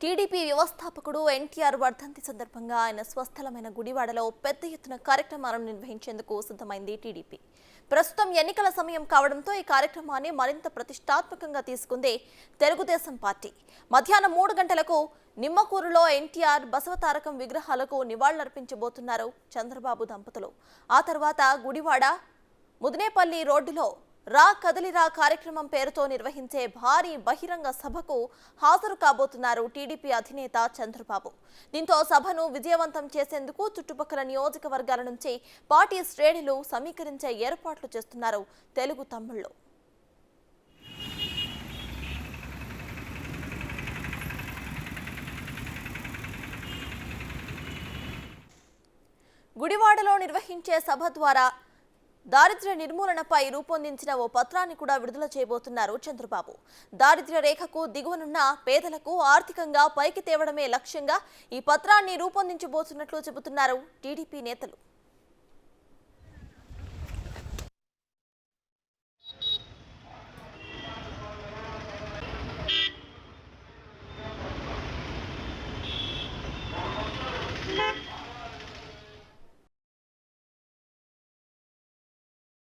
TDP వ్యవస్థాపకుడు ఎన్టీఆర్ వర్ధంతి సందర్భంగా ఆయన స్వస్థలమైన గుడివాడలో పెద్ద ఎత్తున కార్యక్రమాలను నిర్వహించేందుకు సిద్ధమైంది టీడీపీ. ప్రస్తుతం ఎన్నికల సమయం కావడంతో ఈ కార్యక్రమాన్ని మరింత ప్రతిష్టాత్మకంగా తీసుకుంది తెలుగుదేశం పార్టీ. మధ్యాహ్నం 3 గంటలకు నిమ్మకూరులో ఎన్టీఆర్ బసవతారకం విగ్రహాలకు నివాళులర్పించబోతున్నారు చంద్రబాబు దంపతులు. ఆ తర్వాత గుడివాడ ముదినేపల్లి రోడ్డులో రా కదలిరా కార్యక్రమం పేరుతో నిర్వహించే భారీ బహిరంగ సభకు హాజరు కాబోతున్నారు టీడీపీ అధినేత చంద్రబాబు. దీంతో సభను విజయవంతం చేసేందుకు చుట్టుపక్కల నియోజకవర్గాల నుంచి పార్టీ శ్రేణులు సమీకరించే ఏర్పాట్లు చేస్తున్నారు తెలుగు తమ్ముళ్లు. గుడివాడలో నిర్వహించే సభ ద్వారా దారిద్ర్య నిర్మూలనపై రూపొందించిన ఓ పత్రాన్ని కూడా విడుదల చేయబోతున్నారు చంద్రబాబు. దారిద్ర్య రేఖకు దిగువనున్న పేదలకు ఆర్థికంగా పైకి తేవడమే లక్ష్యంగా ఈ పత్రాన్ని రూపొందించబోతున్నట్లు చెబుతున్నారు టీడీపీ నేతలు.